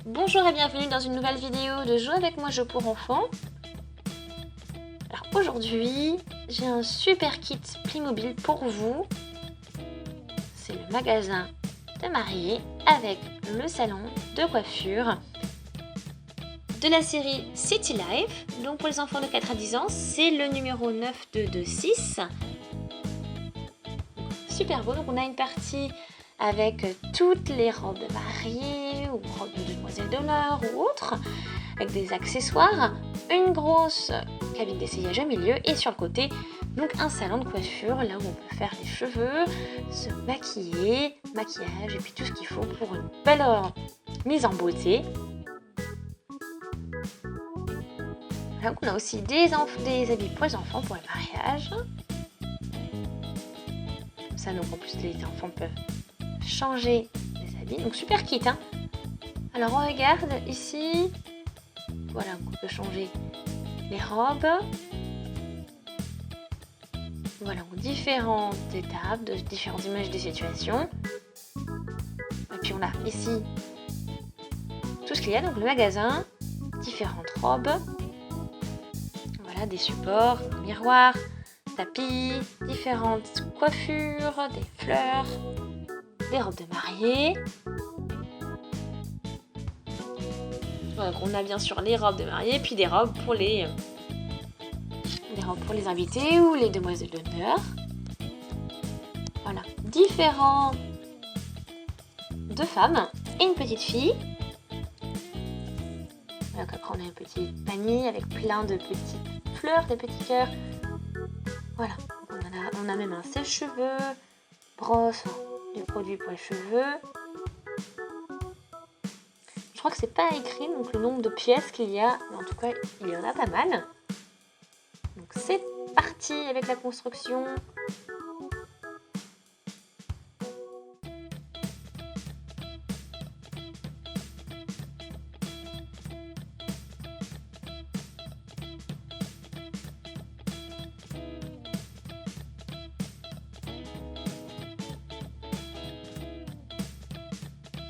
Bonjour et bienvenue dans une nouvelle vidéo de Jouer avec moi, jeu pour enfants. Alors aujourd'hui, j'ai un super kit Playmobil pour vous. C'est le magasin de mariée avec le salon de coiffure de la série City Life. Donc pour les enfants de 4 à 10 ans, c'est le numéro 9226. Super beau, donc on a une partie avec toutes les robes de mariée ou robes de demoiselle d'honneur ou autres, avec des accessoires, une grosse cabine d'essayage au milieu et sur le côté, donc un salon de coiffure, là où on peut faire les cheveux, se maquiller, maquillage et puis tout ce qu'il faut pour une belle mise en beauté. Donc on a aussi des habits pour les enfants pour le mariage. Comme ça, donc en plus les enfants peuvent changer les habits. Donc super kit, hein. Alors on regarde ici. Voilà, on peut changer les robes. Voilà, différentes étapes, de différentes images des situations. Et puis on a ici tout ce qu'il y a, donc le magasin, différentes robes. Voilà, des supports, un miroir, tapis, différentes coiffures, des fleurs, des robes de mariée. Donc on a bien sûr les robes de mariée, puis des robes pour les invités ou les demoiselles d'honneur. Voilà, différents deux femmes et une petite fille. Voilà, après on a un petit panier avec plein de petites fleurs, des petits cœurs. Voilà, on a même un sèche-cheveux, brosse, des produits pour les cheveux. Je crois que c'est pas écrit donc le nombre de pièces qu'il y a, mais en tout cas il y en a pas mal. Donc c'est parti avec la construction.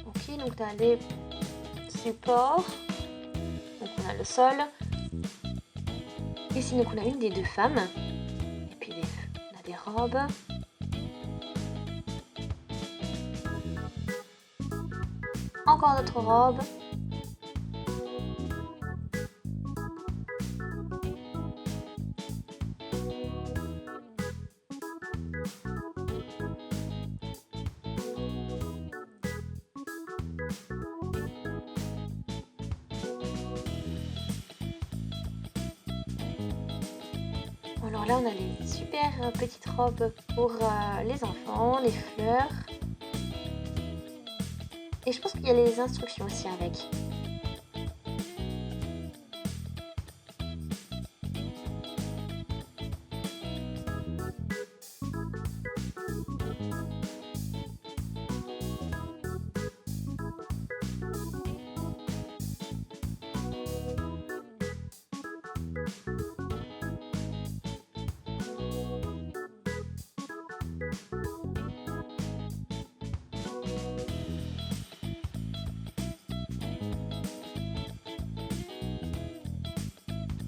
Ok, donc tu as les supports. Donc on a le sol. Ici donc on a une des deux femmes. Et puis on a des robes. Encore d'autres robes. Alors là on a les super petites robes pour les enfants, les fleurs. Et je pense qu'il y a les instructions aussi avec.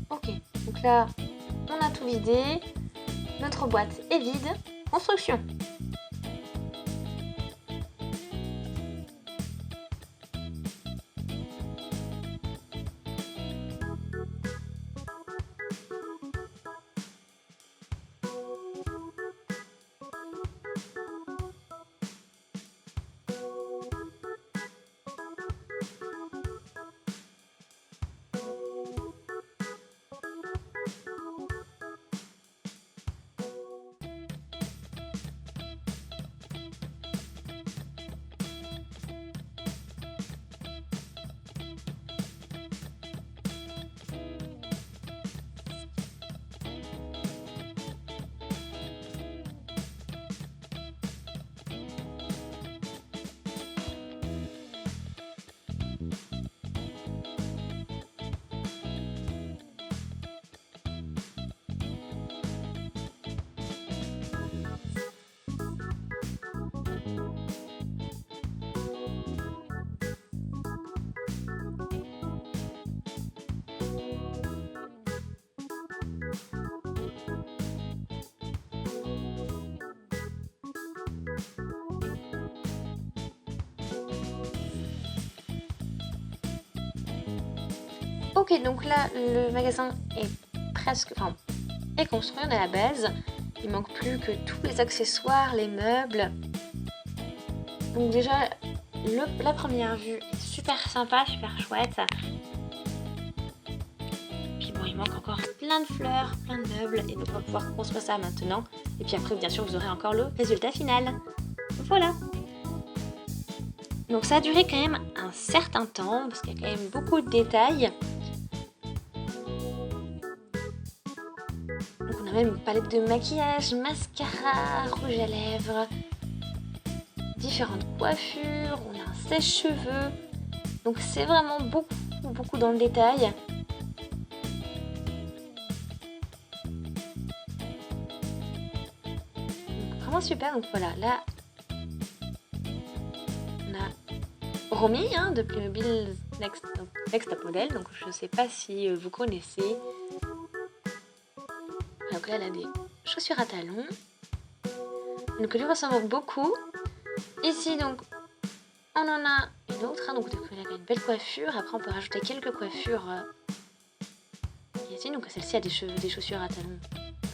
Ok, donc là on a tout vidé. Notre boîte est vide. Construction. Ok, donc là, le magasin est presque... Enfin, est construit, on est à la base. Il manque plus que tous les accessoires, les meubles. Donc déjà, la première vue est super sympa, super chouette. Puis bon, il manque encore plein de fleurs, plein de meubles. Et donc on va pouvoir construire ça maintenant. Et puis après, bien sûr, vous aurez encore le résultat final. Voilà. Donc ça a duré quand même un certain temps, parce qu'il y a quand même beaucoup de détails. Donc on a même une palette de maquillage, mascara, rouge à lèvres, différentes coiffures, on a un sèche-cheveux. Donc c'est vraiment beaucoup dans le détail. Donc, vraiment super, donc voilà, là on a Romy de Playmobil Next Top Model, donc je sais pas si vous connaissez. Donc là elle a des chaussures à talons. Donc elle lui ressemble beaucoup. Ici donc on en a une autre, donc elle a une belle coiffure. Après on peut rajouter quelques coiffures ici. Donc celle-ci a des chaussures à talons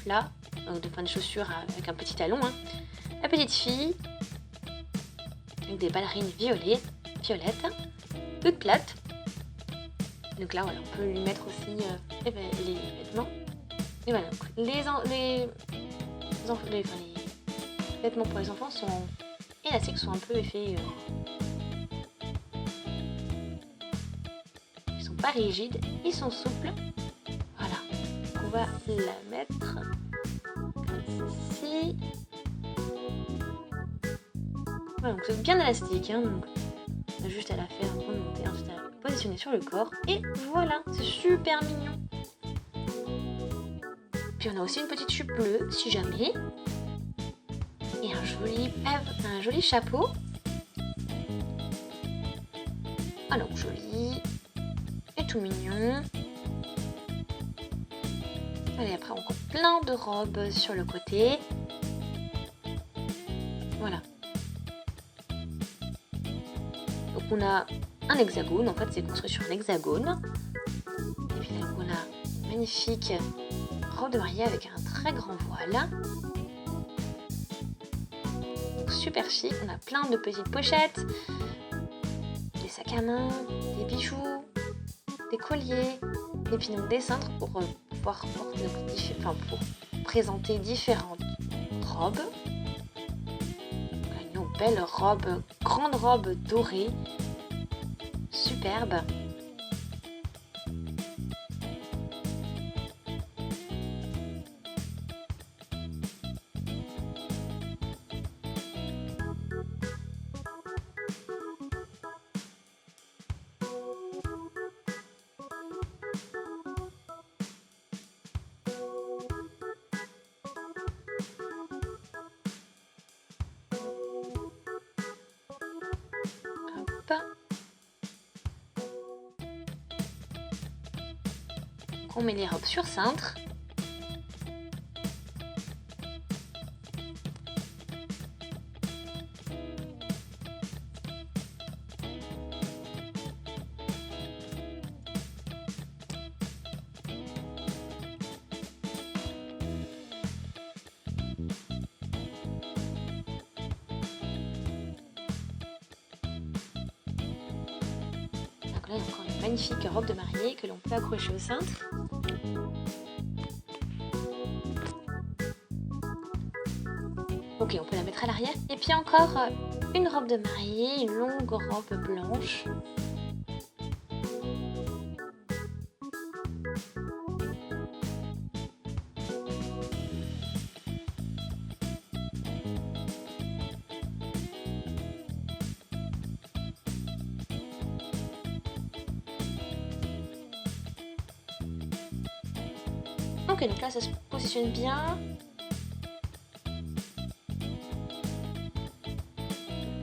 plats, donc des chaussures avec un petit talon. La petite fille avec des ballerines violettes, toutes plates. Donc là voilà, on peut lui mettre aussi les vêtements. Et voilà, donc les vêtements pour les enfants sont élastiques, sont un peu effets. Ils sont pas rigides, ils sont souples. Voilà, on va la mettre comme ceci. Voilà, donc c'est bien élastique, donc on a juste à la faire remonter, ensuite à la positionner sur le corps. Et voilà, c'est super mignon. Puis on a aussi une petite jupe bleue, si jamais. Et un joli chapeau. Alors joli. Et tout mignon. Allez, après encore plein de robes sur le côté. Voilà. Donc on a un hexagone, en fait c'est construit sur un hexagone. Et puis là on a une magnifique robe de mariée avec un très grand voile. Donc, super chic, on a plein de petites pochettes, des sacs à main, des bijoux, des colliers, et puis donc des cintres pour pouvoir porter, pour présenter différentes robes. Une belle robe, grande robe dorée, superbe. On met les robes sur cintre. Donc là, il y a encore une magnifique robe de mariée que l'on peut accrocher au cintre. Ok, on peut la mettre à l'arrière. Et puis encore une robe de mariée, une longue robe blanche. Ok, donc là ça se positionne bien.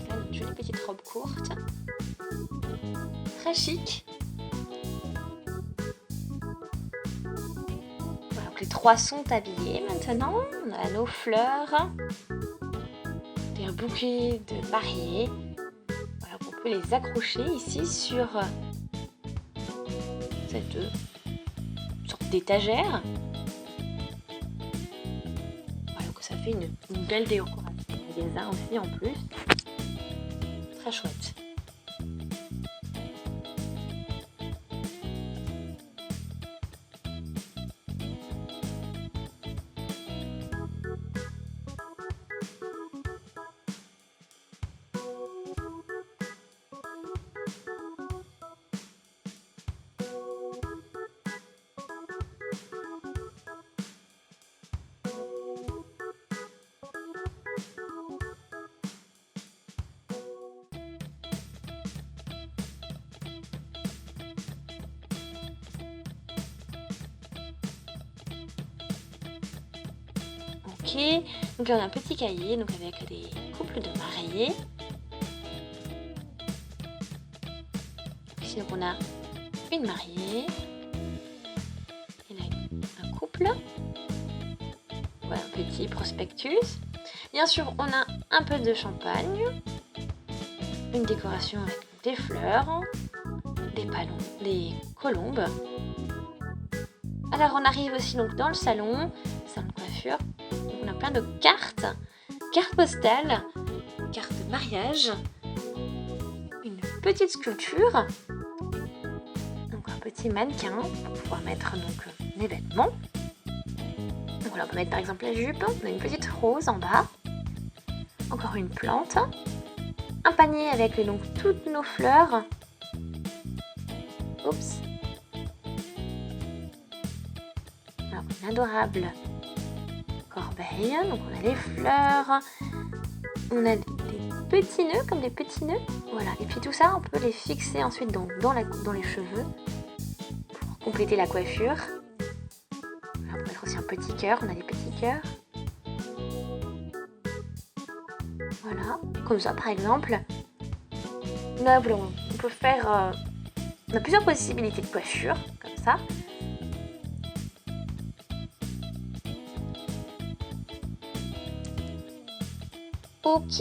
Là, une jolie petite robe courte. Très chic. Voilà, donc les trois sont habillés maintenant. On a nos fleurs. Et un bouquet de mariée. Voilà, on peut les accrocher ici sur cette sorte d'étagère. Voilà, donc ça fait une belle décoration de magasin aussi en plus. Très chouette. Ok, donc là on a un petit cahier donc avec des couples de mariés. Ici donc on a une mariée, et là un couple, voilà un petit prospectus. Bien sûr on a un peu de champagne, une décoration avec des fleurs, des palons, des colombes. Alors on arrive aussi donc dans le salon de coiffure. On a plein de cartes postales, cartes de mariage, une petite sculpture, donc un petit mannequin pour pouvoir mettre donc mes vêtements. Donc voilà, on peut mettre par exemple la jupe, on a une petite rose en bas, encore une plante, un panier avec donc toutes nos fleurs. Oups. Alors, une adorable corbeille, donc on a les fleurs, on a des petits nœuds, comme des petits nœuds, voilà, et puis tout ça on peut les fixer ensuite dans les cheveux pour compléter la coiffure. Voilà, on peut mettre aussi un petit cœur, on a des petits cœurs, voilà, comme ça par exemple. Là on peut faire, on a plusieurs possibilités de coiffure, comme ça. Ok,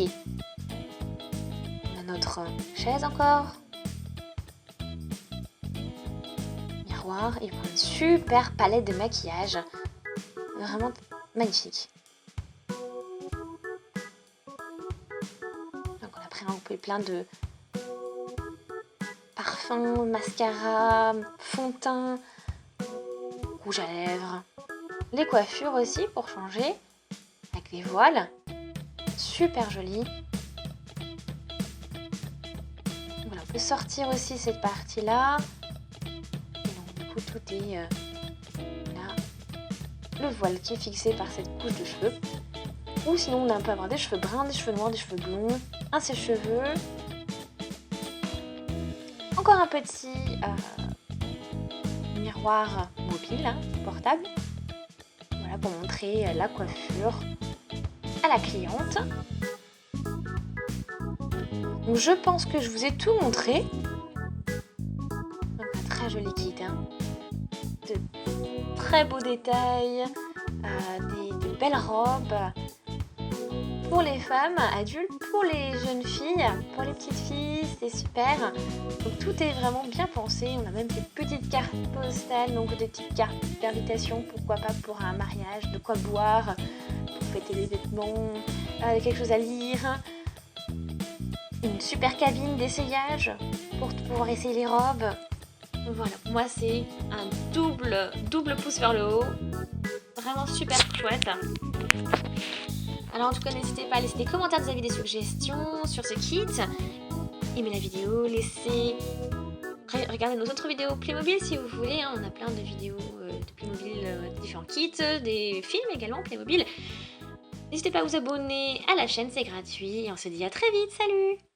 on a notre chaise encore, miroir et une super palette de maquillage, vraiment magnifique. Donc on a pris plein de parfums, mascara, fond de teint, rouge à lèvres, les coiffures aussi pour changer, avec les voiles. Super joli. Voilà, on peut sortir aussi cette partie là. Et donc du coup tout est là. Le voile qui est fixé par cette couche de cheveux. Ou sinon on peut avoir des cheveux bruns, des cheveux noirs, des cheveux blonds, un sèche-cheveux. Encore un petit miroir mobile, hein, portable. Voilà pour montrer la coiffure à la cliente. Donc je pense que je vous ai tout montré. Donc un très joli kit, hein. De très beaux détails, des belles robes pour les femmes adultes, pour les jeunes filles, pour les petites filles, c'est super. Donc tout est vraiment bien pensé. On a même des petites cartes postales, donc des petites cartes d'invitation, pourquoi pas pour un mariage, de quoi boire, pour fêter les vêtements, quelque chose à lire. Une super cabine d'essayage pour pouvoir essayer les robes. Voilà, pour moi c'est un double pouce vers le haut. Vraiment super chouette. Alors en tout cas n'hésitez pas à laisser des commentaires, des avis, des suggestions sur ce kit. Aimez la vidéo, regardez nos autres vidéos Playmobil si vous voulez, hein. On a plein de vidéos de Playmobil, différents kits, des films également Playmobil. N'hésitez pas à vous abonner à la chaîne, c'est gratuit et on se dit à très vite, salut!